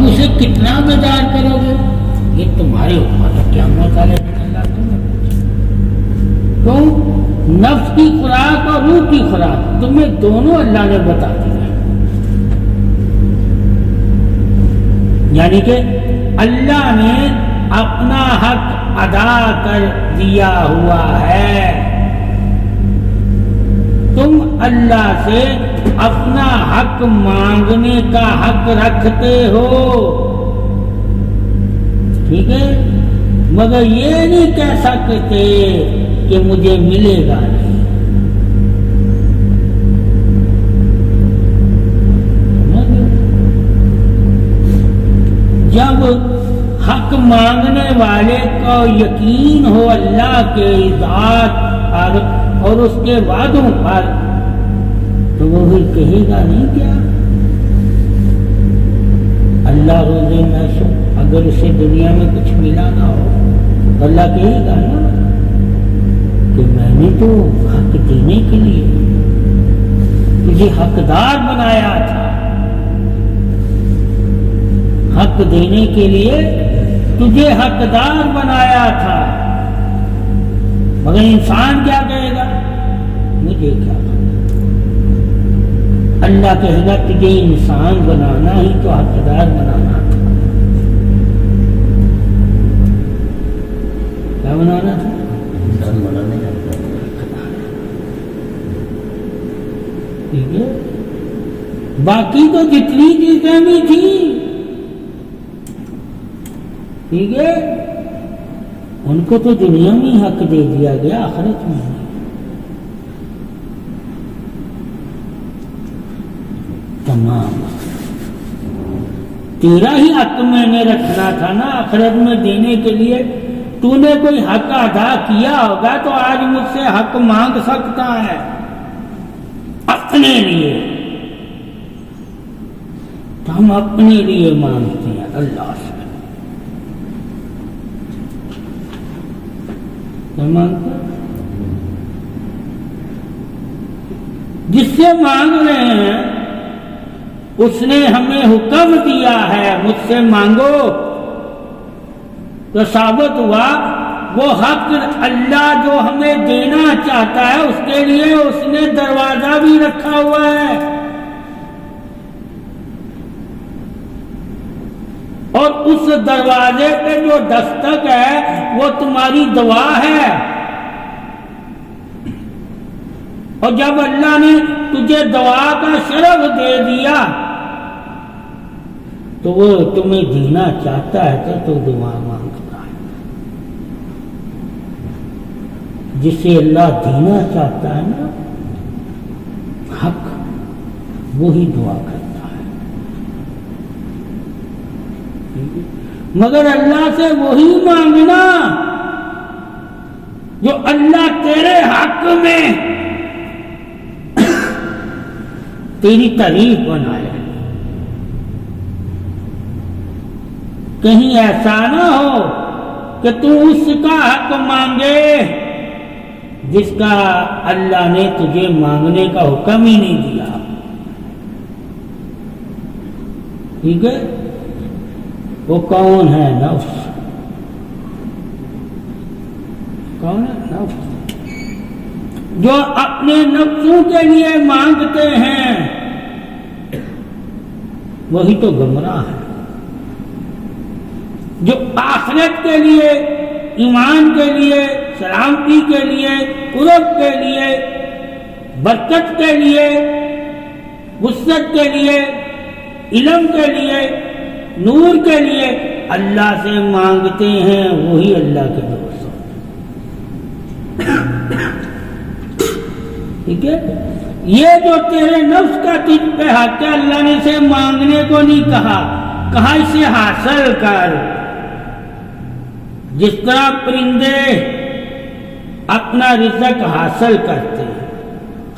اب اسے کتنا بیدار کرو گے؟ یہ تمہارے اوپر ہے، قیامت والے دن اللہ تمہیں کیوں؟ نفس کی خوراک اور روح کی خوراک تمہیں دونوں اللہ نے بتا دیا، یعنی کہ اللہ نے اپنا حق ادا کر دیا ہوا ہے، تم اللہ سے اپنا حق مانگنے کا حق رکھتے ہو، ٹھیک ہے، مگر یہ نہیں کہہ سکتے کہ مجھے ملے گا نہیں۔ جب حق مانگنے والے کو یقین ہو اللہ کے ذات اور اس کے وعدوں پر، تو وہ بھی کہے گا نہیں کیا اللہ روزے محشر اگر اسے دنیا میں کچھ ملا نہ ہو تو اللہ کہے گا نا کہ میں نے تو حق دینے کے لیے تجھے حقدار بنایا تھا، حق دینے کے لیے تجھے حقدار بنایا تھا، مگر انسان کیا کہے گا؟ مجھے کیا پتا؟ اللہ کہے گا تجھے انسان بنانا ہی تو حقدار بنانا تھا، کیا بنانا تھا؟ انسان بنانے کا ٹھیک ہے، باقی تو جتنی چیزیں بھی تھیں ٹھیک ہے ان کو تو دنیا میں حق دے دیا گیا، آخرت میں نہیں۔ تمام تیرا ہی حق میں نے رکھنا تھا نا آخرت میں دینے کے لیے، تو نے کوئی حق ادا کیا ہوگا تو آج مجھ سے حق مانگ سکتا ہے اپنے لیے، تو ہم اپنے لیے مانگتے ہیں اللہ سے، جس سے مانگ رہے ہیں اس نے ہمیں حکم دیا ہے مجھ سے مانگو، تو ثابت ہوا وہ حق اللہ جو ہمیں دینا چاہتا ہے اس کے لیے اس نے دروازہ بھی رکھا ہوا ہے، اور اس دروازے پہ جو دستک ہے وہ تمہاری دعا ہے، اور جب اللہ نے تجھے دعا کا شرف دے دیا تو وہ تمہیں دینا چاہتا ہے تو دعا مانگتا ہے، جسے اللہ دینا چاہتا ہے نا حق وہی دعا کرتا ہے، مگر اللہ سے وہی مانگنا جو اللہ تیرے حق میں تیری تعریف بنائے، کہیں ایسا نہ ہو کہ تو اس کا حق مانگے جس کا اللہ نے تجھے مانگنے کا حکم ہی نہیں دیا، ٹھیک ہے، وہ کون ہے؟ نفس، کون ہے؟ نفس، جو اپنے نفسوں کے لیے مانگتے ہیں وہی تو گمراہ ہے، جو آخرت کے لیے، ایمان کے لیے، سلامتی کے لیے، قرب کے لیے، برکت کے لیے، وسعت کے لیے، علم کے لیے، نور کے لیے اللہ سے مانگتے ہیں وہی اللہ کے دوست، ٹھیک ہے۔ یہ جو تیرے نفس کا تجھ پہ حق ہے اللہ نے اسے مانگنے کو نہیں کہا، کہا اسے حاصل کر، جس طرح پرندے اپنا رزق حاصل کرتے ہیں،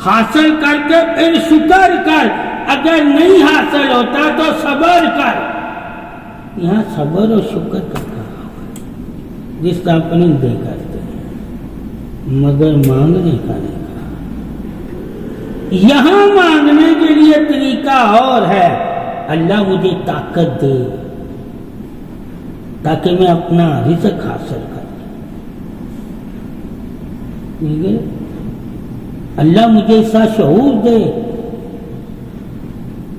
حاصل کر کے پھر شکر کر، اگر نہیں حاصل ہوتا تو صبر کر، یہاں صبر اور شکر کا کہا جس طرح پرندے کرتے ہیں، مگر مانگنے کا نہیں کہا۔ یہاں مانگنے کے لیے طریقہ اور ہے، اللہ مجھے طاقت دے، تاکہ میں اپنا رزق حاصل کروں. ٹھیک ہے؟ اللہ مجھے ایسا شعور دے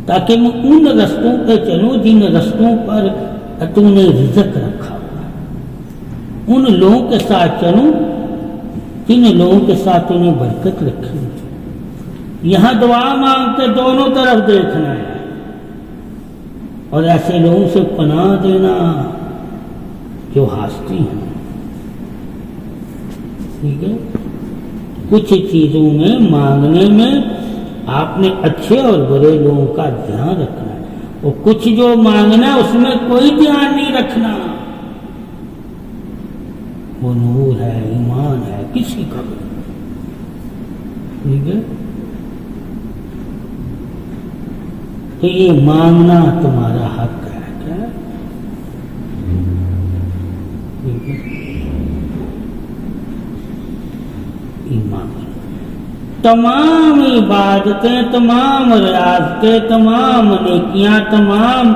تاکہ میں ان رستوں پہ چلوں جن رستوں پر تو نے رزق رکھا ہوا، ان لوگوں کے ساتھ چلوں جن لوگوں کے ساتھ تو نے برکت رکھی. یہاں دعا مانگتے دونوں طرف دیکھنا ہے اور ایسے لوگوں سے پناہ دینا جو ہاستی ہیں. ٹھیک ہے؟ کچھ چیزوں میں مانگنے میں آپ نے اچھے اور برے لوگوں کا دھیان رکھنا ہے، اور کچھ جو مانگنا ہے اس میں کوئی دھیان نہیں رکھنا. وہ نور ہے، ایمان ہے، کسی کا بھی. ٹھیک ہے؟ تو یہ مانگنا تمہارا حق ہے. کیا؟ ٹھیک ہے؟ ایمان. تمام عبادتیں، تمام ریاضتیں، تمام نیکیاں، تمام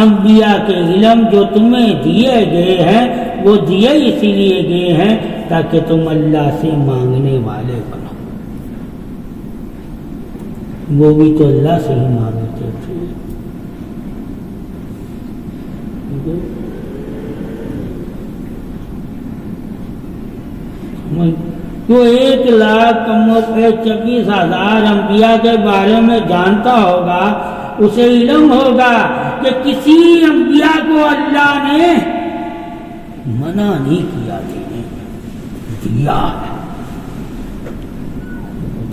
انبیاء کے علم جو تمہیں دیے گئے ہیں وہ دیے اسی لیے گئے ہیں تاکہ تم اللہ سے مانگنے والے بنو. وہ بھی تو اللہ سے ہی مانگتے تھے. جو 1,26,000 انبیاء کے بارے میں جانتا ہوگا اسے علم ہوگا کہ کسی انبیاء کو اللہ نے منع نہیں کیا، دیا ہے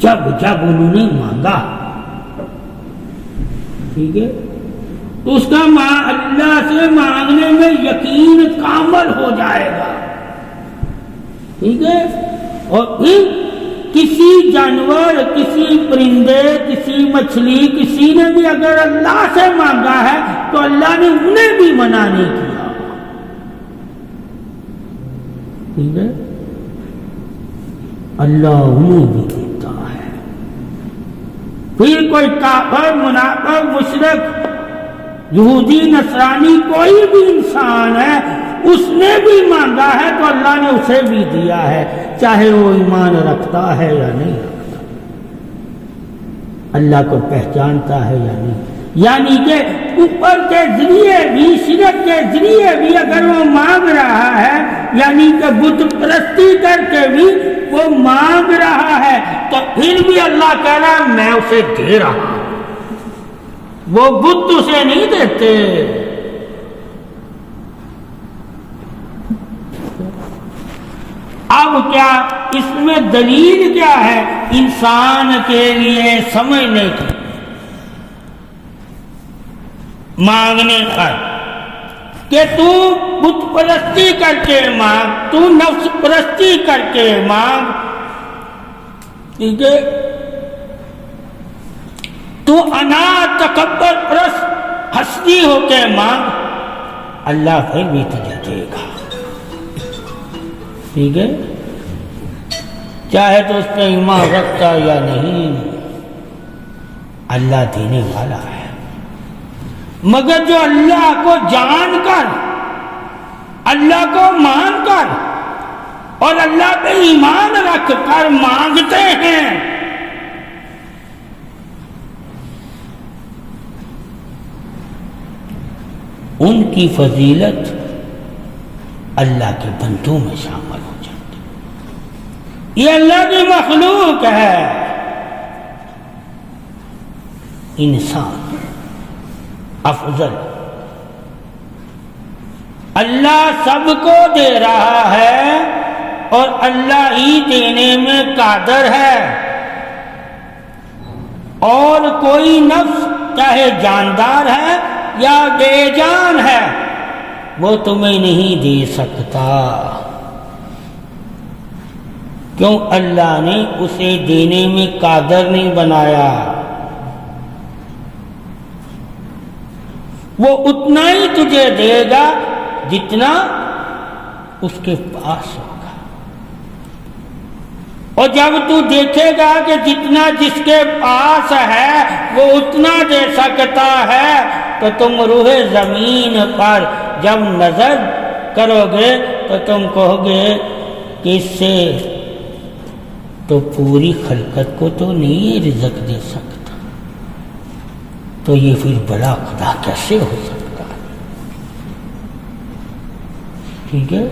جب جب انہوں نے مانگا. ٹھیک ہے؟ تو اس کا اللہ سے مانگنے میں یقین کامل ہو جائے گا. ٹھیک ہے؟ اور پھر کسی جانور، کسی پرندے، کسی مچھلی، کسی نے بھی اگر اللہ سے مانگا ہے تو اللہ نے انہیں بھی منع نہیں کیا. ٹھیک ہے؟ اللہ انہیں بھی دیتا ہے. پھر کوئی کافر، منافق، مشرک، یہودی، نصرانی، کوئی بھی انسان ہے اس نے بھی مانگا ہے تو اللہ نے اسے بھی دیا ہے، چاہے وہ ایمان رکھتا ہے یا نہیں رکھتا، اللہ کو پہچانتا ہے یا نہیں. یعنی کہ اوپر کے ذریعے بھی، شرک کے ذریعے بھی اگر وہ مانگ رہا ہے، یعنی کہ بت پرستی کر کے بھی وہ مانگ رہا ہے، تو پھر بھی اللہ کہہ رہا ہے میں اسے دے رہا ہوں. وہ بت اسے نہیں دیتے. اب کیا اس میں دلیل کیا ہے انسان کے لیے سمجھنے کی؟ مانگنے کا کہ تو بت پرستی کر کے مانگ، تو نفس پرستی کر کے مانگ. ٹھیک ہے؟ تو انا تکبر پرست ہستی ہو کے مانگ، اللہ پھر بھی تجھے دے گا. ٹھیک ہے؟ چاہے تو اس پہ ایمان رکھتا یا نہیں، اللہ دینے والا ہے. مگر جو اللہ کو جان کر، اللہ کو مان کر اور اللہ پہ ایمان رکھ کر مانگتے ہیں، ان کی فضیلت اللہ کے بندوں میں شامل ہو جاتی. یہ اللہ کی مخلوق ہے. انسان افضل، اللہ سب کو دے رہا ہے اور اللہ ہی دینے میں قادر ہے. اور کوئی نفس چاہے جاندار ہے یا بے جان ہے وہ تمہیں نہیں دے سکتا. کیوں؟ اللہ نے اسے دینے میں قادر نہیں بنایا. وہ اتنا ہی تجھے دے گا جتنا اس کے پاس ہوگا. اور جب تو دیکھے گا کہ جتنا جس کے پاس ہے وہ اتنا دے سکتا ہے تو تم روح زمین پر جب نظر کرو گے تو تم کہو گے کہ اس سے تو پوری خلقت کو تو نہیں رزق دے سکتا، تو یہ پھر بڑا خدا کیسے ہو سکتا ہے؟ ٹھیک ہے،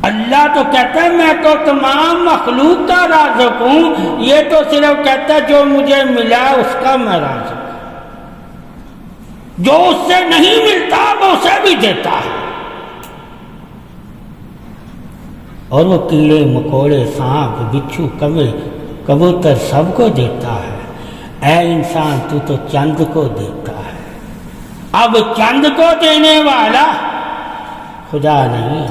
اللہ تو کہتا ہے میں تو تمام مخلوق کا رازق ہوں، یہ تو صرف کہتا ہے جو مجھے ملا اس کا میں رازق ہوں، جو اس سے نہیں ملتا وہ اسے بھی دیتا ہے، اور وہ کیڑے مکوڑے سانپ بچھو کبوتر سب کو دیتا ہے۔ اے انسان تو چند کو دیتا ہے، اب چند کو دینے والا خدا نہیں،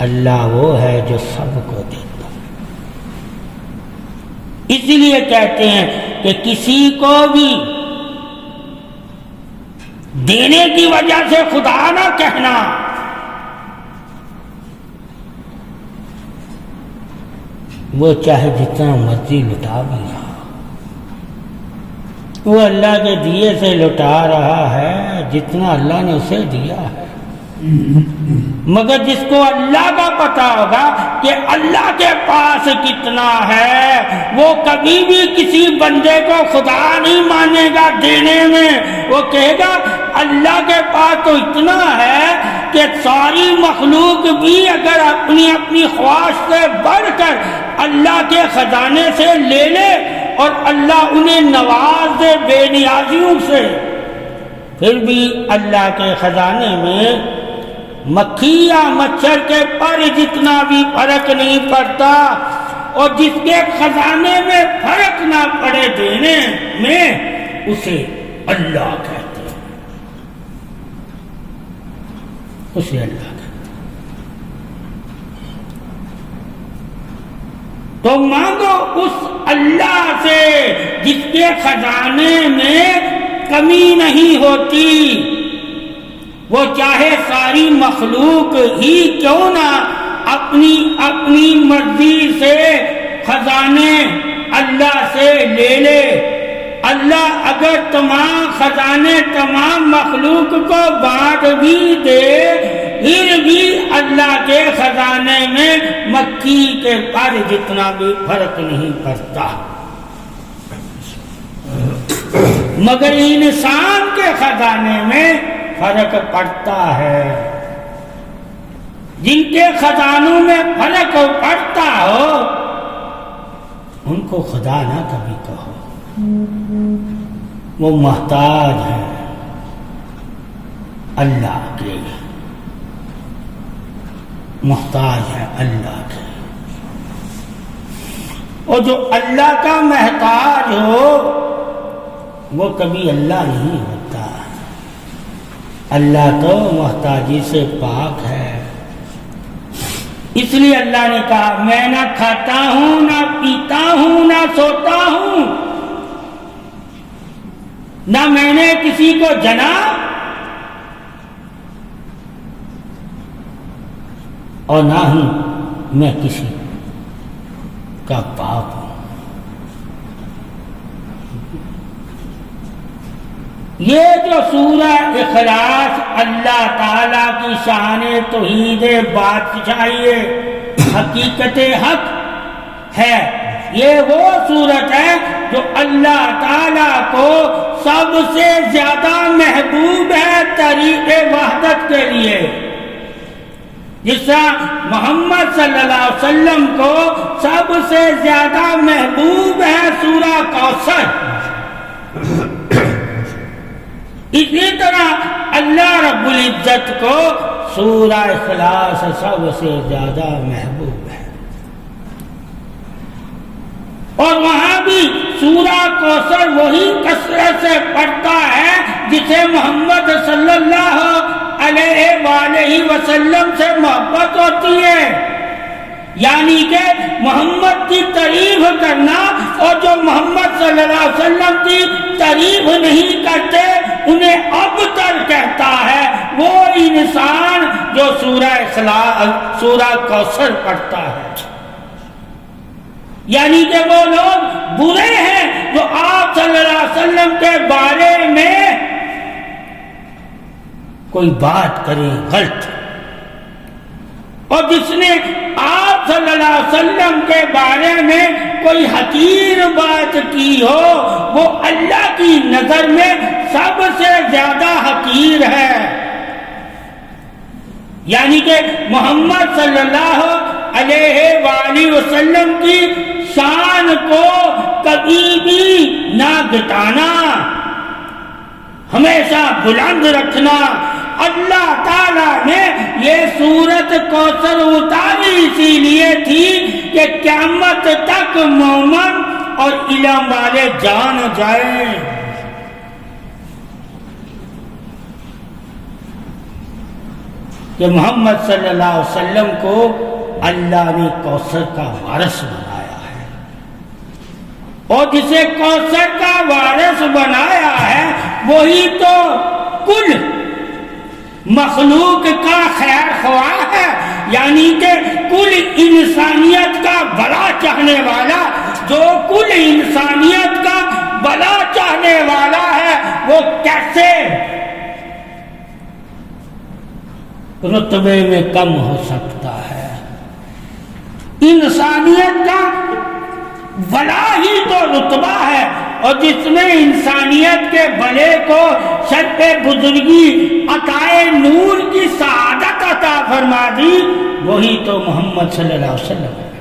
اللہ وہ ہے جو سب کو دیتا ہے۔ اس لیے کہتے ہیں کہ کسی کو بھی دینے کی وجہ سے خدا نہ کہنا، وہ چاہے جتنا مرضی لٹا بھی رہا، وہ اللہ کے دیے سے لٹا رہا ہے جتنا اللہ نے اسے دیا ہے، مگر جس کو اللہ کا پتہ ہوگا کہ اللہ کے پاس کتنا ہے، وہ کبھی بھی کسی بندے کو خدا نہیں مانے گا دینے میں، وہ کہے گا اللہ کے پاس تو اتنا ہے کہ ساری مخلوق بھی اگر اپنی اپنی خواہش سے بڑھ کر اللہ کے خزانے سے لے لے اور اللہ انہیں نواز دے بے نیازیوں سے، پھر بھی اللہ کے خزانے میں مکھی یا مچھر کے پر جتنا بھی فرق نہیں پڑتا، اور جس کے خزانے میں فرق نہ پڑے دینے میں اسے اللہ کہتے ہیں، اسے اللہ کہتے ہیں۔ تو مانگو اس اللہ سے جس کے خزانے میں کمی نہیں ہوتی، وہ چاہے ساری مخلوق ہی کیوں نہ اپنی مرضی سے خزانے اللہ سے لے لے، اللہ اگر تمام خزانے تمام مخلوق کو بانٹ بھی دے، پھر بھی اللہ کے خزانے میں مکھی کے پر جتنا بھی فرق نہیں پڑتا، مگر انسان کے خزانے میں فرق پڑتا ہے۔ جن کے خزانوں میں فرق پڑتا ہو ان کو خدا نہ کبھی کہو، وہ محتاج ہیں اللہ کے، محتاج ہے اللہ کے، اور جو اللہ کا محتاج ہو وہ کبھی اللہ نہیں ہوتا، اللہ تو محتاجی سے پاک ہے۔ اس لیے اللہ نے کہا میں نہ کھاتا ہوں نہ پیتا ہوں نہ سوتا ہوں، نہ میں نے کسی کو جنا اور نہ ہوں میں کسی کا باپ ہوں۔ یہ جو سورہ اخلاص اللہ تعالیٰ کی شان توحید بادشاہی حقیقت حق ہے، یہ وہ صورت ہے جو اللہ تعالیٰ کو سب سے زیادہ محبوب ہے طریق وحدت کے لیے، جس طرح محمد صلی اللہ علیہ وسلم کو سب سے زیادہ محبوب ہے سورہ کوثر، اسی طرح اللہ رب العزت کو سورہ اخلاص سب سے زیادہ محبوب ہے، اور وہاں بھی سورہ کوثر وہی کثرت سے پڑھتا ہے جسے محمد صلی اللہ علیہ وآلہ وسلم سے محبت ہوتی ہے، یعنی کہ محمد کی تعریف کرنا، اور جو محمد صلی اللہ علیہ وسلم کی تعریف نہیں کرتے انہیں ابتر کہتا ہے وہ انسان جو سورہ کوثر پڑھتا ہے، یعنی کہ وہ لوگ برے ہیں جو آپ صلی اللہ علیہ وسلم کے بارے میں کوئی بات کرے غلط، اور جس نے آپ صلی اللہ علیہ وسلم کے بارے میں کوئی حقیر بات کی ہو وہ اللہ کی نظر میں سب سے زیادہ حقیر ہے۔ یعنی کہ محمد صلی اللہ علیہ وآلہ وسلم کی شان کو کبھی بھی نہ گھٹانا، ہمیشہ بلند رکھنا۔ اللہ تعالیٰ نے یہ سورت کوثر اتاری اسی لیے تھی کہ قیامت تک مومن اور علم والے جان جائیں۔ کہ محمد صلی اللہ علیہ وسلم کو اللہ نے کوثر کا وارث بنایا ہے، اور جسے کوثر کا وارث بنایا ہے وہی تو کل مخلوق کا خیر خواہ ہے، یعنی کہ کل انسانیت کا بھلا چاہنے والا، جو کل انسانیت کا بھلا چاہنے والا ہے وہ کیسے رتبے میں کم ہو سکتا ہے؟ انسانیت کا بھلا ہی تو رتبہ ہے، اور جس نے انسانیت کے بھلے کو شرف بزرگی عطائے نور کی سعادت عطا فرما دی وہی تو محمد صلی اللہ علیہ وسلم ہے۔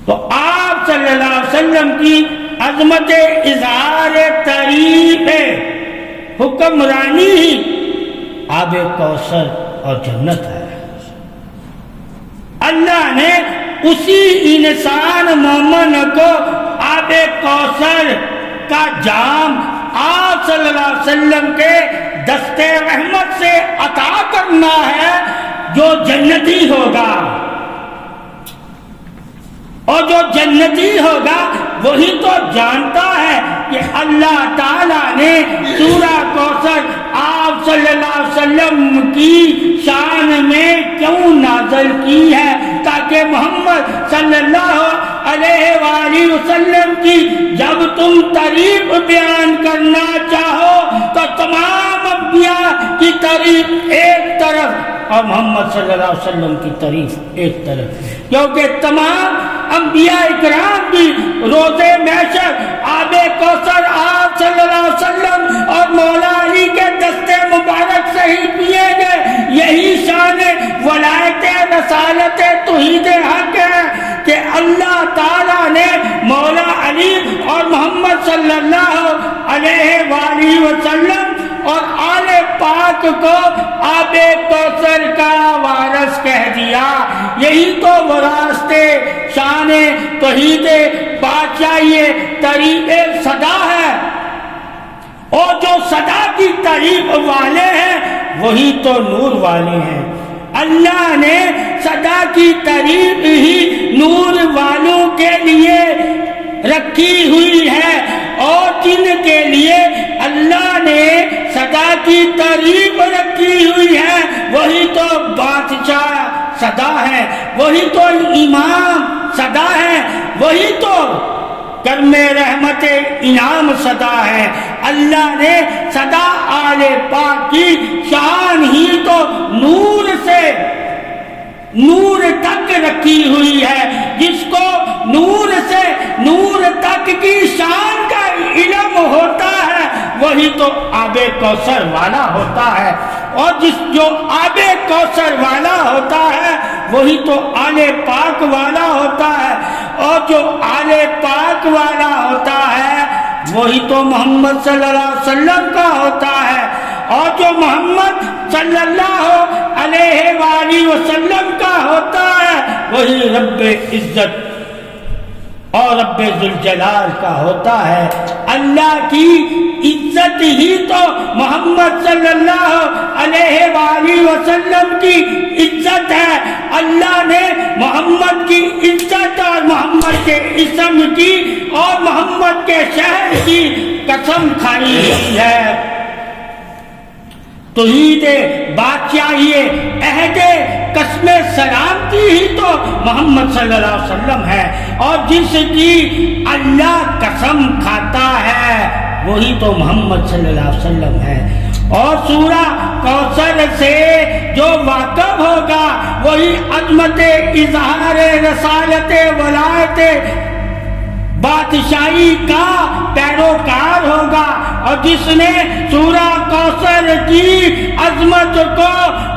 تو آپ صلی اللہ علیہ وسلم کی عظمت اظہار تعریف حکمرانی ہی آب کوثر اور جنت ہے۔ اللہ نے اسی انسان مومن کو آب کوثر کا جام آپ صلی اللہ علیہ وسلم کے دستے رحمت سے عطا کرنا ہے جو جنتی ہوگا، اور جو جنتی ہوگا وہی تو جانتا ہے کہ اللہ تعالیٰ نے سورہ کوثر آپ صلی اللہ علیہ وسلم کی شان میں کیوں نازل کی ہے، تاکہ محمد صلی اللہ علیہ وآلہ وسلم کی جب تم تعریف بیان کرنا چاہو تو تمام انبیاء کی تعریف ایک طرف اور محمد صلی اللہ علیہ وسلم کی تعریف ایک طرف، کیونکہ تمام انبیاء اکرام بھی روز محشر آب کوثر آپ صلی اللہ علیہ وسلم اور مولا علی کے دستے مبارک سے ہی پیے گئے۔ یہی شان ولایت رسالت توحید حق ہے کہ اللہ تعالیٰ نے مولا علی اور محمد صلی اللہ علیہ وآلہ وسلم اور آل پاک کو آب کوثر کا وارث کہہ دیا۔ یہی تو وراثت شان توحید بادشاہی تعریف صدا ہے، اور جو صدا کی تعریف والے ہیں وہی تو نور والے ہیں۔ اللہ نے صدا کی تعریف ہی نور والوں کے لیے رکھی ہوئی ہے، اور جن کے لیے اللہ نے صدا کی تعریف رکھی ہوئی ہے وہی تو بادشاہ صدا ہے، وہی تو امام صدا ہے، وہی تو کرم رحمت انعام صدا ہے۔ اللہ نے صدا آل پاک کی شان ہی تو نور سے نور تک رکھی ہوئی ہے، جس کو نور سے نور تک کی شان کا علم ہوتا ہے وہی تو آب کوثر والا ہوتا ہے، اور جو آب کوثر والا ہوتا ہے وہی تو آل پاک والا ہوتا ہے، اور جو آل پاک والا ہوتا ہے وہی تو محمد صلی اللہ علیہ وسلم کا ہوتا ہے، اور جو محمد صلی اللہ علیہ وآلہ وسلم کا ہوتا ہے وہی رب عزت اور رب ذوالجلال کا ہوتا ہے۔ اللہ کی عزت ہی تو محمد صلی اللہ علیہ وآلہ وسلم کی عزت ہے۔ اللہ نے محمد کی عزت اور محمد کے اسم کی اور محمد کے شہر کی قسم کھائی ہوئی ہے۔ توحید بادشاہی عہد قسم سلامتی ہی تو محمد صلی اللہ علیہ وسلم ہے، اور جس کی اللہ قسم کھاتا ہے وہی تو محمد صلی اللہ علیہ وسلم ہے۔ اور سورہ کوثر سے جو واقف ہوگا وہی عظمت اظہار رسالت ولایت بادشاہی کا پیروکار ہوگا، اور جس نے سورہ کوثر کی عظمت کو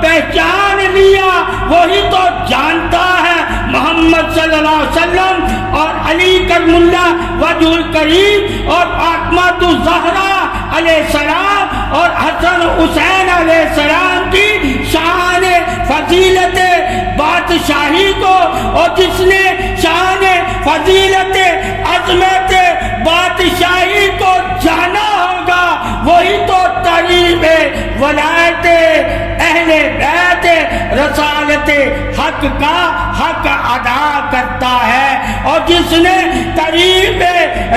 پہچان لیا وہی تو جانتا ہے محمد صلی اللہ علیہ وسلم اور علی کرم اللہ وجہ الکریم اور فاطمہ الزہرا علیہ السلام اور حسن حسین علیہ السلام کی شان فضیلت بادشاہی کو، اور جس نے شان فضیلت عظمت بادشاہی کو جانا ہوگا وہی تو طریق ولایت اہل بیت رسالت حق کا حق ادا کرتا ہے، اور جس نے طریق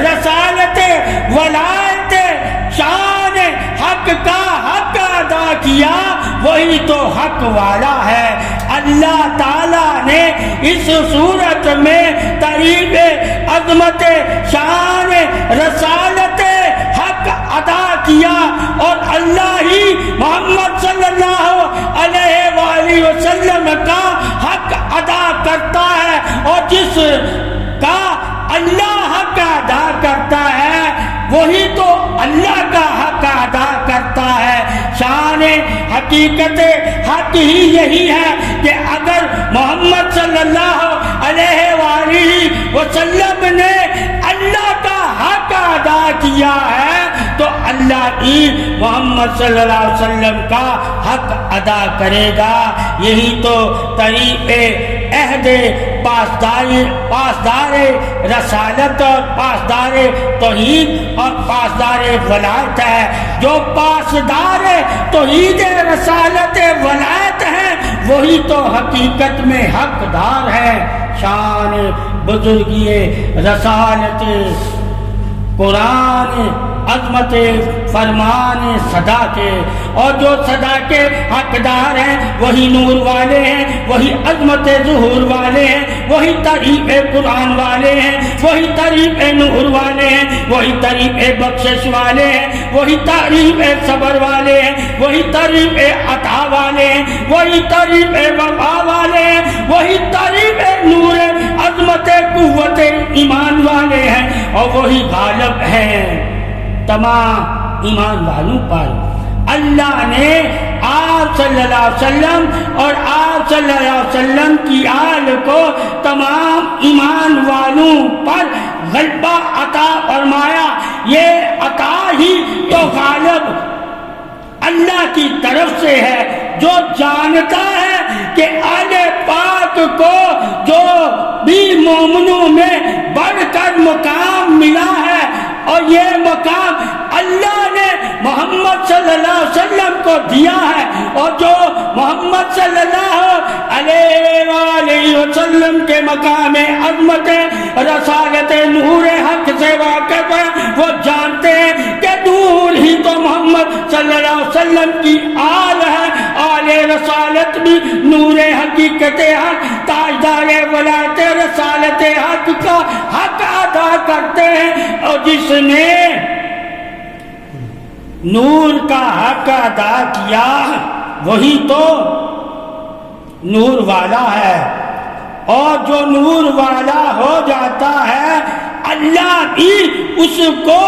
رسالت ولایت شان حق کا حق ادا کیا وہی تو حق والا ہے۔ اللہ تعالیٰ نے اس صورت میں طریق عظمت شان رسالت حق ادا کیا، اور اللہ ہی محمد صلی اللہ علیہ وآلہ وسلم کا حق ادا کرتا ہے، اور جس کا اللہ حق ادا کرتا ہے وہی تو اللہ کا حق ادا کرتا ہے۔ شان حقیقت حق ہی یہی ہے کہ اگر محمد صلی اللہ علیہ وآلہ وسلم نے اللہ کا حق ادا کیا ہے تو اللہ بھی محمد صلی اللہ علیہ وسلم کا حق ادا کرے گا۔ یہی تو طریق عہد پاسدار رسالت اور پاسدار توحید اور پاسدار ولایت ہے۔ جو پاسدار توحید رسالت ولایت ہے وہی تو حقیقت میں حقدار ہے۔ شان بزرگی رسالت قرآن عظمت فرمان صدا کے، اور جو صدا کے حقدار ہیں وہی نور والے ہیں، وہی عظمت ظہور والے ہیں، وہی طریق قرآن والے ہیں، وہی طریق نور والے ہیں، وہی طریق بخشش والے ہیں، وہی طریق صبر والے ہیں، وہی طریق عطا والے ہیں، وہی طریق وفا والے ہیں، وہی طریق نور عظمت قوت ایمان والے ہیں، اور وہی غالب ہیں تمام ایمان والوں پر۔ اللہ نے آپ صلی اللہ علیہ وسلم اور آپ صلی اللہ علیہ وسلم کی آل کو تمام ایمان والوں پر غلبہ عطا فرمایا۔ یہ عطا ہی تو غالب اللہ کی طرف سے ہے، جو جانتا ہے کہ آل پاک کو جو بھی مومنوں میں بڑھ کر مقام ملا ہے، اور یہ مقام اللہ نے محمد صلی اللہ علیہ وسلم کو دیا ہے، اور جو محمد صلی اللہ علیہ وآلہ وسلم کے مقام عظمت رسالت نور حق سے واقف ہے وہ جانتے ہیں کہ نور ہی تو محمد صلی اللہ علیہ وسلم کی آل ہے۔ آل رسالت بھی نور حقیقت حق تاجدار ولایت رسالت حق کا حق ادا کرتے ہیں، اور جس نے نور کا حق ادا کیا وہی تو نور والا ہے، اور جو نور والا ہو جاتا ہے اللہ بھی اس کو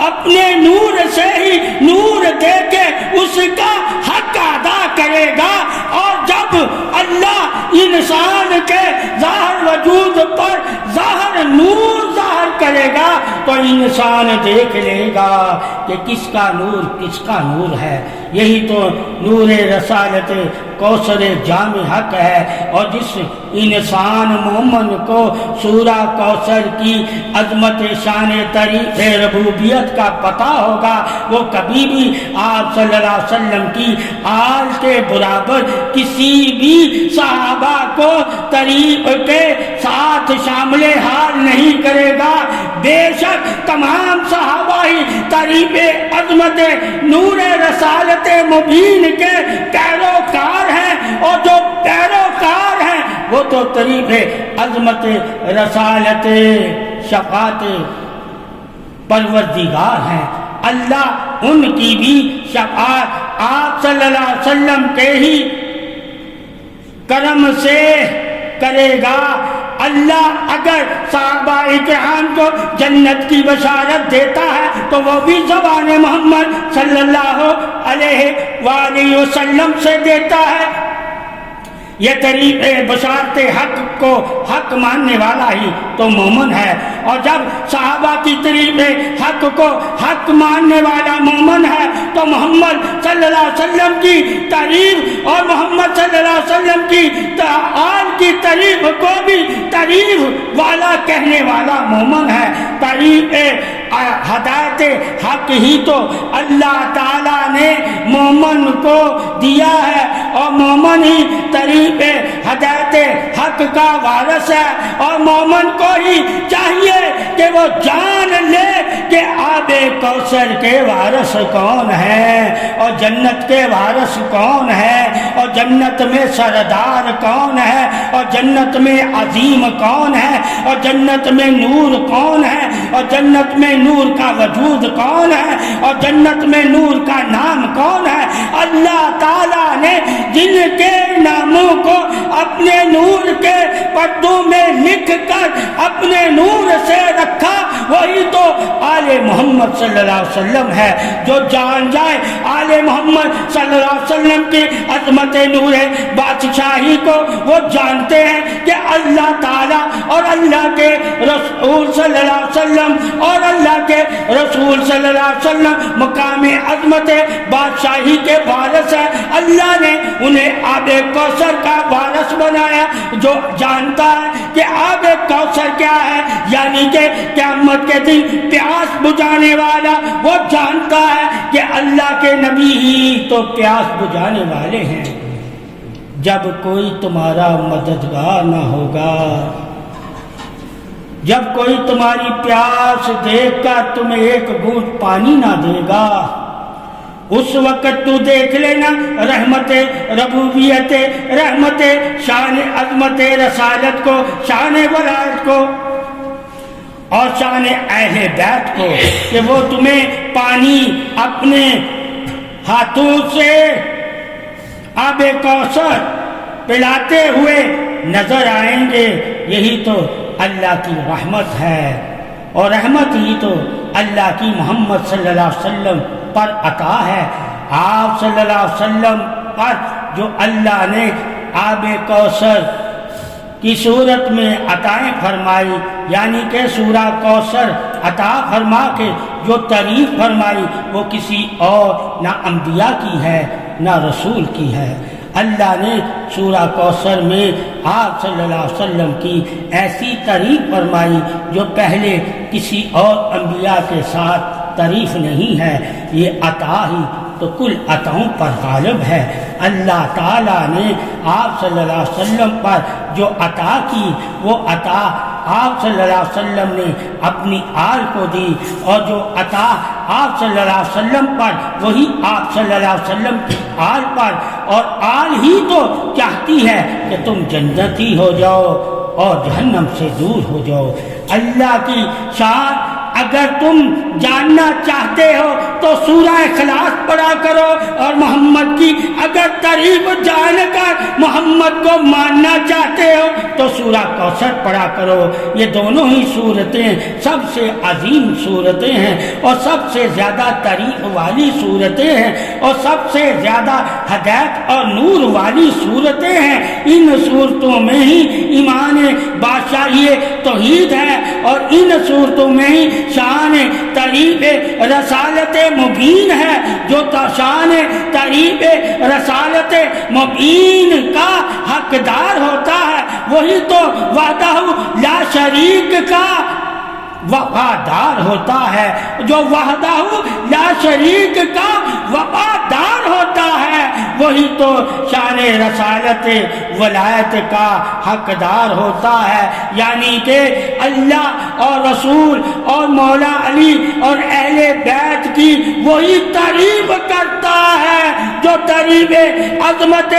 اپنے نور سے ہی نور دے کے اس کا حق ادا کرے گا، اور جب اللہ انسان کے ظاہر وجود پر ظاہر نور ظاہر کرے گا تو انسان دیکھ لے گا کہ کس کا نور ہے۔ یہی تو نور رسالت کوثر جامع حق ہے، اور جس انسان مومن کو سورہ کوثر کی عظمت شان طریق ربوبیت کا پتہ ہوگا وہ کبھی بھی آپ صلی اللہ علیہ وسلم کی آل کے برابر کسی بھی صحابہ کو طریق کے ساتھ شامل حال نہیں کرے گا۔ بے شک تمام صحابہ ہی طریق عظمت نور رسالت مبین کے پیروکار ہیں، اور جو پیروکار ہیں وہ تو طریق عظمت رسالت شفاعت پروردگار ہیں۔ اللہ ان کی بھی شفاعت آپ صلی اللہ علیہ وسلم کے ہی کرم سے کرے گا۔ اللہ اگر صحابہ کرام کو جنت کی بشارت دیتا ہے تو وہ بھی زبان محمد صلی اللہ علیہ وآلہ وسلم سے دیتا ہے۔ یہ طریق بشارت حق کو حق ماننے والا ہی تو مومن ہے، اور جب صحابہ کی طریق حق کو حق ماننے والا مومن ہے تو محمد صلی اللہ علیہ وسلم کی تعریف اور محمد صلی اللہ علیہ وسلم کی آل کی تعریف کو بھی تعریف والا کہنے والا مومن ہے۔ تعریف ہدایت حق ہی تو اللہ تعالیٰ نے مومن کو دیا ہے، اور مومن ہی طریق ہدایت حق کا وارث ہے، اور مومن کو ہی چاہیے کہ وہ جان لے کہ آب کوثر کے وارث کون ہے، اور جنت کے وارث کون ہے، اور جنت میں سردار کون ہے، اور جنت میں عظیم کون ہے، اور جنت میں نور کون ہے، اور جنت میں نور کا وجود کون ہے، اور جنت میں نور کا نام کون ہے۔ اللہ تعالیٰ نے جن کے ناموں کو اپنے نور کے پردوں میں لکھ کر اپنے نور سے رکھا، وہی تو آل محمد صلی اللہ علیہ وسلم ہے۔ جو جان جائے آل محمد صلی اللہ علیہ وسلم کی عظمت نور بادشاہی کو، وہ جانتے ہیں کہ اللہ تعالیٰ اور اللہ کے رسول صلی اللہ علیہ وسلم اور اللہ کے رسول صلی اللہ علیہ وسلم مقام عظمت بادشاہی کے وارث ہے۔ اللہ نے انہیں آب کوثر کا وارث بنایا۔ جو جانتا ہے کہ آب کوثر کیا ہے، یعنی کہ قیامت کے دن پیاس بجھانے والا، وہ جانتا ہے کہ اللہ کے نبی ہی تو پیاس بجھانے والے ہیں۔ جب کوئی تمہارا مددگار نہ ہوگا، جب کوئی تمہاری پیاس دیکھ کر تمہیں ایک گھونٹ پانی نہ دے گا، اس وقت تو دیکھ لینا رحمت ربوبیت، رحمت شان عظمت رسالت کو، شان ولایت کو اور شان اہل بیت کو، کہ وہ تمہیں پانی اپنے ہاتھوں سے آب کوثر پلاتے ہوئے نظر آئیں گے۔ یہی تو اللہ کی رحمت ہے، اور رحمت ہی تو اللہ کی محمد صلی اللہ علیہ وسلم پر عطا ہے۔ آپ صلی اللہ علیہ وسلم پر جو اللہ نے آب کوثر کی صورت میں عطائیں فرمائی، یعنی کہ سورہ کوثر عطا فرما کے جو تعریف فرمائی، وہ کسی اور نہ انبیاء کی ہے نہ رسول کی ہے۔ اللہ نے سورہ کوثر میں آپ صلی اللہ علیہ وسلم کی ایسی تعریف فرمائی جو پہلے کسی اور انبیاء کے ساتھ تعریف نہیں ہے۔ یہ عطا ہی تو کل عطاؤں پر غالب ہے۔ اللہ تعالیٰ نے آپ صلی اللہ علیہ وسلم پر جو عطا کی، وہ عطا آپ صلی اللہ علیہ وسلم نے اپنی آل کو دی، اور جو عطا آپ صلی اللہ علیہ وسلم پر، وہی آپ صلی اللہ علیہ وسلم کی آل پر، اور آل ہی تو چاہتی ہے کہ تم جنتی ہو جاؤ اور جہنم سے دور ہو جاؤ۔ اللہ کی شان اگر تم جاننا چاہتے ہو تو سورہ اخلاص پڑھا کرو، اور محمد کی اگر تعریف جان کر محمد کو ماننا چاہتے ہو تو سورہ کوثر پڑھا کرو۔ یہ دونوں ہی صورتیں سب سے عظیم صورتیں ہیں، اور سب سے زیادہ تعریف والی صورتیں ہیں، اور سب سے زیادہ ہدایت اور نور والی صورتیں ہیں۔ ان صورتوں میں ہی ایمان بادشاہی توحید ہے، اور ان صورتوں میں ہی شان تعریف رسالت مبین ہے۔ جو شان تعریف رسالت مبین کا حقدار ہوتا ہے، وہی تو وحدہ لا شریک کا وفادار ہوتا ہے۔ جو وحدہ لا شریک کا وفادار ہوتا ہے، وہی تو شان رسالت ولایت کا حقدار ہوتا ہے۔ یعنی کہ اللہ اور رسول اور مولا علی اور اہل بیت کی وہی تعریف کرتا ہے جو تعریف عظمت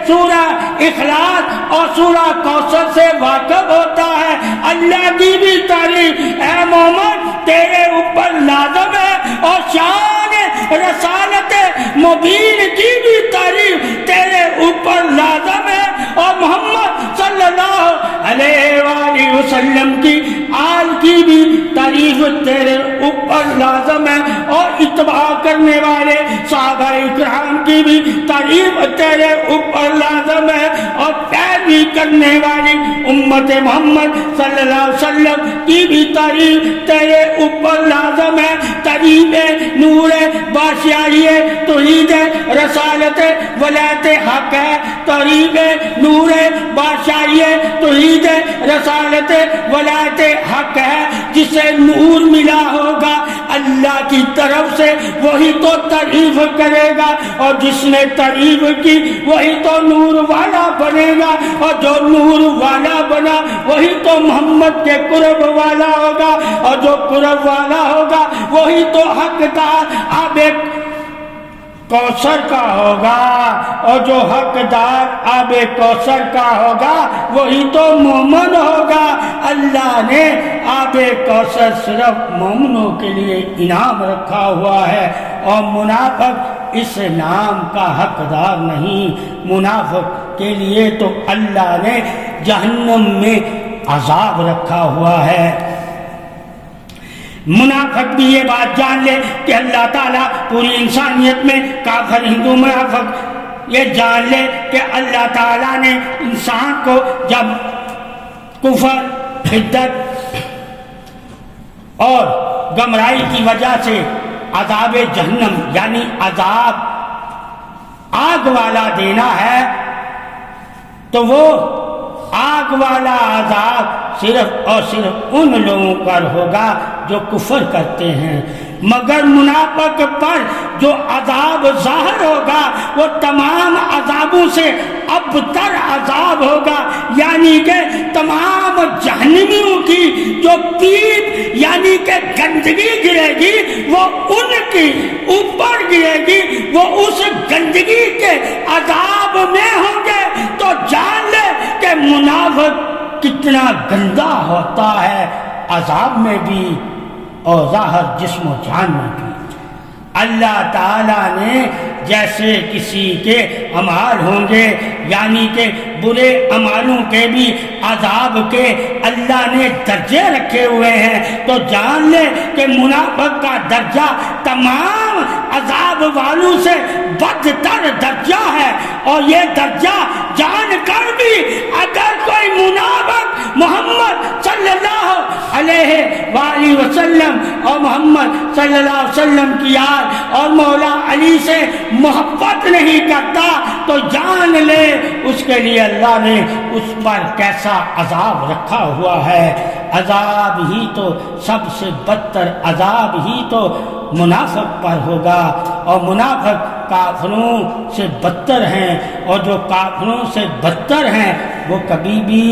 سورہ اخلاص اور سورہ کوثر سے واقف ہوتا ہے۔ اللہ کی بھی تعریف اے مومن تیرے اوپر لازم ہے، اور شان رسالت مبین کی بھی تعریف تیرے اوپر لازم ہے، اور محمد صلی اللہ علیہ وآلہ وسلم کی آل کی بھی تعریف تیرے اوپر لازم ہے، اور اتباع کرنے والے صحابہ کرام کی بھی تعریف تیرے اوپر لازم ہے، اور پیروی کرنے والی امت محمد صلی اللہ علیہ وسلم کی بھی تعریف تیرے اوپر لازم ہے۔ تعریف نور بادشاہی توحید رسالت ولایت حق ہے، تعریف نور بادشاہی توحید رسالت ولایت حق ہے۔ جسے نور ملا ہوگا اللہ کی طرف سے وہی تو تعریف کرے گا، اور جس نے تعریف کی وہی تو نور والا بنے گا، اور جو نور والا بنا وہی تو محمد کے قرب والا ہوگا، اور جو قرب والا ہوگا وہی تو حقدار آب کوثر کا ہوگا، اور جو حقدار آب کوثر کا ہوگا وہی تو مومن ہوگا۔ اللہ نے آب کوثر صرف مومنوں کے لیے انعام رکھا ہوا ہے، اور منافق اس نام کا حقدار نہیں۔ منافق کے لیے تو اللہ نے جہنم میں عذاب رکھا ہوا ہے۔ منافق بھی یہ بات جان لے کہ اللہ تعالیٰ پوری انسانیت میں کافر ہندو منافق یہ جان لے کہ اللہ تعالیٰ نے انسان کو جب کفر، حدت اور گمراہی کی وجہ سے عذاب جہنم یعنی عذاب آگ والا دینا ہے، تو وہ آگ والا عذاب صرف اور صرف ان لوگوں پر ہوگا جو کفر کرتے ہیں، مگر منافق پر جو عذاب ظاہر ہوگا وہ تمام عذابوں سے ابتر عذاب ہوگا، یعنی کہ تمام جہنمیوں کی جو پیپ یعنی کہ گندگی گرے گی وہ ان کی اوپر گرے گی، وہ اس گندگی کے عذاب میں ہوں گے۔ تو جان لے کہ منافق کتنا گندا ہوتا ہے، عذاب میں بھی اور ظاہر جسم و جان میں بھی۔ اللہ تعالیٰ نے جیسے کسی کے اعمال ہوں گے یعنی کہ برے اعمالوں کے بھی عذاب کے اللہ نے درجے رکھے ہوئے ہیں، تو جان لے کہ منافق کا درجہ تمام عذاب والوں سے بدتر درجہ ہے، اور یہ درجہ جان کر بھی اگر کوئی منافق محمد صلی اللہ علیہ وآلہ وسلم اور محمد صلی اللہ علیہ وسلم کی یاد اور مولا علی سے محبت نہیں کرتا تو جان لے اس کے لیے اللہ نے اس پر کیسا عذاب رکھا ہوا ہے۔ عذاب ہی تو سب سے بدتر عذاب ہی تو منافق پر ہوگا، اور منافق کافروں سے بدتر ہیں، اور جو کافروں سے بدتر ہیں وہ کبھی بھی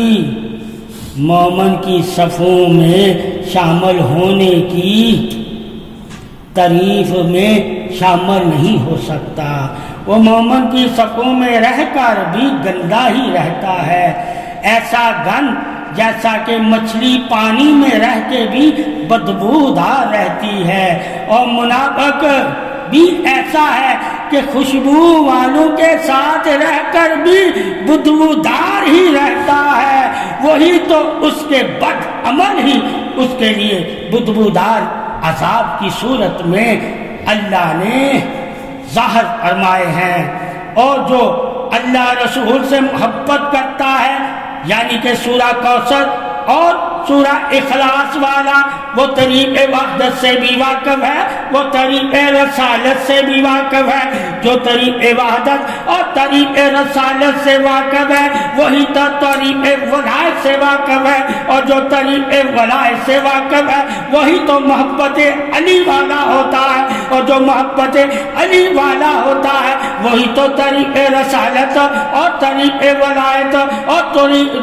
مومن کی صفوں میں شامل ہونے کی تعریف میں شامل نہیں ہو سکتا۔ وہ مومن کی صفوں میں رہ کر بھی گندا ہی رہتا ہے، ایسا گند جیسا کہ مچھلی پانی میں رہ کے بھی بدبودار رہتی ہے، اور منافق بھی ایسا ہے کہ خوشبو والوں کے ساتھ رہ کر بھی بدبودار ہی رہتا ہے، وہی تو اس کے بد عمل ہی اس کے لیے بدبودار عذاب کی صورت میں اللہ نے ظاہر فرمائے ہیں۔ اور جو اللہ رسول سے محبت کرتا ہے یعنی کہ سورہ کوثر اور سورہ اخلاص والا وہ طریق وحدت سے بھی واقف ہے، وہ طریق رسالت سے بھی واقف ہے۔ جو طریق وحدت اور طریق رسالت سے واقف ہے وہی تو طریق ولایت سے واقف ہے، اور جو طریق ولایت سے واقف ہے وہی تو محبت علی والا ہوتا ہے، اور جو محبت علی والا ہوتا ہے وہی تو طریق رسالت اور طریق ولایت اور طریق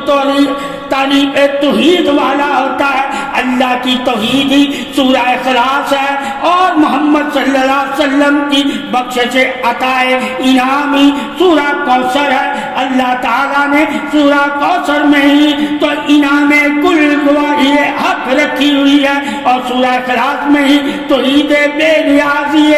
توحید والا ہوتا ہے۔ اللہ کی توحید ہی سورہ اخلاص ہے، اور محمد صلی صلی اللہ علیہ وسلم کی بخشش عطائے انعامی سورہ کوثر ہے. اللہ تعالیٰ نے سورہ کوثر میں ہی تو انعام کل گواہی حق رکھی ہوئی ہے اور سورہ اخلاص میں ہی توحید بے نیازی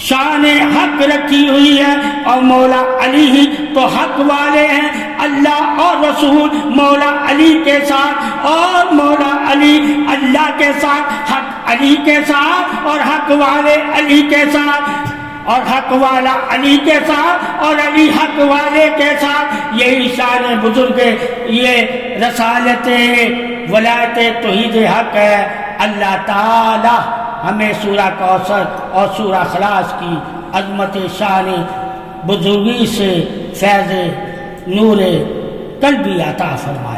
شان حق رکھی ہوئی ہے. اور مولا علی ہی تو حق والے ہیں. اللہ اور رسول مولا علی کے ساتھ اور مولا علی اللہ کے ساتھ، حق علی کے ساتھ اور حق والے علی کے ساتھ اور حق والا علی کے ساتھ اور علی حق والے کے ساتھ. یہی شان بزرگ، یہ رسالت ولایت توحید حق ہے. اللہ تعالی ہمیں سورہ کوثر اور سورہ اخلاص کی عظمت شان بزرگی سے فیض نور قلبی عطا فرمائے.